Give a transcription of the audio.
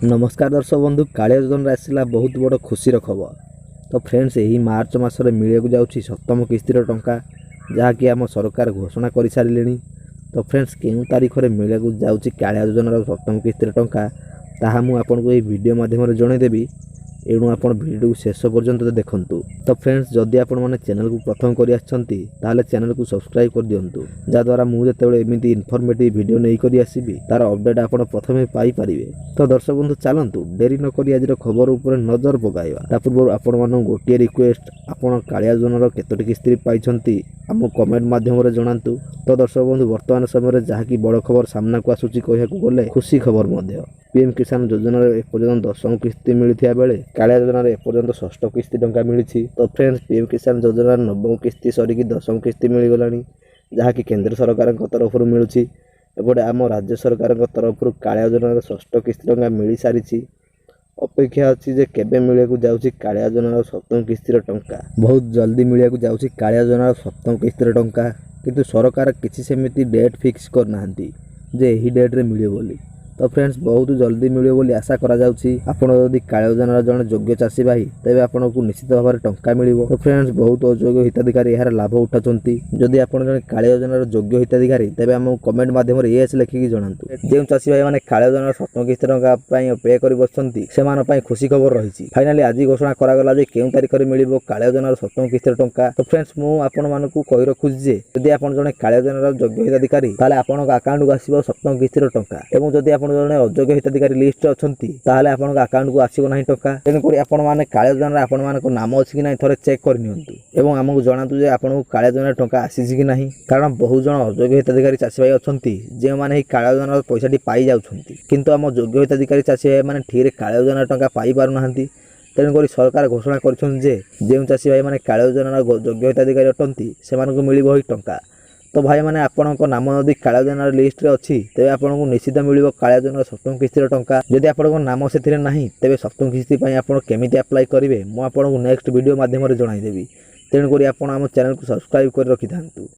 नमस्कार दर्शक बंधु कालिया योजना आसला बहुत बड़ खुशीर खबर। तो फ्रेंड्स यही मार्च मासरे मिले जाऊँगी सप्तम किस्तिर टंका जहाँकि आम सरकार घोषणा कर सारे। तो फ्रेंड्स केउं तारीख में मिले जाऊँगी कालिया योजनार सप्तम किस्तिर टंका ताहा मु आपको यह वीडियो माध्यम जनईदेवी। एणु आप वीडियो शेष पर्यंत देखूँ। तो फ्रेंड्स जदि आपण मैंने चैनल को प्रथम कर चैनल को सब्सक्राइब कर दिंतु जहाद्वारा मुझे एमती इनफॉर्मेटिव वीडियो नहीं करी आसबि तार अपडेट आप प्रथम पाइपर। तो दर्शक बंधु चलतु डेरी नक आज खबर उपर नजर पकाइबा। पूर्व आपण गोटे रिक्वेस्ट आपण कालिया योजनार केतोटी किस्ती पाई आम कमेंट माध्यम जनातु। तो दर्शक बंधु वर्तमान समय जहाँकि बड़ खबर सामना को आसूची कहूँ गले खुशी खबर पीएम किसान योजना एपर्यंत 10 किस्ती मिलता बेले कालिया योजनार एपर्यंत 6 किस्ती टंका मिली। तो फ्रेंड्स पीएम किसान योजनार 9 किस्ती सरिकी 10 किस्ती मिलगला जहाँकि केंद्र सरकार तरफ मिलूँ। एपटे आम राज्य सरकार तरफ कालिया योजनार 6 किस्ती टंका मिल सारी। अपेक्षा अच्छी जे केबे मिले जाऊँगी कालिया योजनार सप्तम किस्तीर टंका। बहुत जल्दी मिले जाऊँगी कालिया योजनार सप्तम किस्तीर टंका किंतु सरकार किसी सेमिति डेट फिक्स करना जे यही डेट्रे मिले बोली। तो फ्रेंड्स बहुत जल्दी मिले बोली आशा करा जाउछि। आपण यदि कालिया योजनार जड़े योग्य चाषी भाई तेज आपन को निश्चित भाव में टंका मिलिबो। तो फ्रेंड्स बहुत अयोग्य हिताधिकारी यार लाभ उठाचंती। जदि आपण जड़े कालिया योजनार योग्य हिताधिकारी तेज आम कमेंट माध्यम एस लिखिकी जणांतु। जो चाषी भाई मैंने कालिया योजनार सप्तम किस्ती टंका अपेक्षा कर बसंती से खुशी खबर रही। फाइनाली आज घोषणा करागला जे केउं तारीख में मिलिबो कालिया योजनार सप्तम किस्ती टंका। तो फ्रेंड्स मु आपण मानकु कहि रखुछि जे जदि आपण जड़े कालिया योजनार योग्य हिताधिकारी ताले आपण अकाउंट को आसीबो सप्तम किस्तीर टंका एवं जदि आपण जड़े अयोग्य हिताधिकारी लिस्ट अच्छी ताहले आपण अकाउंट को आसो ना टंका। तेणुक आपण मैंने कालिया योजना आपण मान नाम अच्छी कि ना थे चेक करनी और आमको जनातु जे आपको कालिया योजना टंका आसी कि ना। कारण बहुत जन अयोग्य हिताधिकारी चाषी भाई अच्छा जो मैंने कालिया योजना पैसा पाई जाऊँच किंतु आम योग्य हिताधिकारी चाषी भाई मैंने ठीक कालिया योजना टंका पाई पारना। तेणुक सरकार घोषणा कर जो चाषी भाई मैंने कालिया योजनार योग्य हिताधिकारी अटंती से मिल टंका। तो भाई मैंने आपण नाम यदि कालिया योजनार लिस्ट रे अच्छी तेज आपको निश्चित मिल कालिया योजनार सप्तम किस्तीर टंका। जदि आपण नाम से नहीं तेज सप्तम किस्ती आप केमी अप्लाई करेंगे मुझे नेक्स्ट वीडियो माध्यम जनईदेवी। तेणुक आप चैनल को सब्सक्राइब कर रखि था।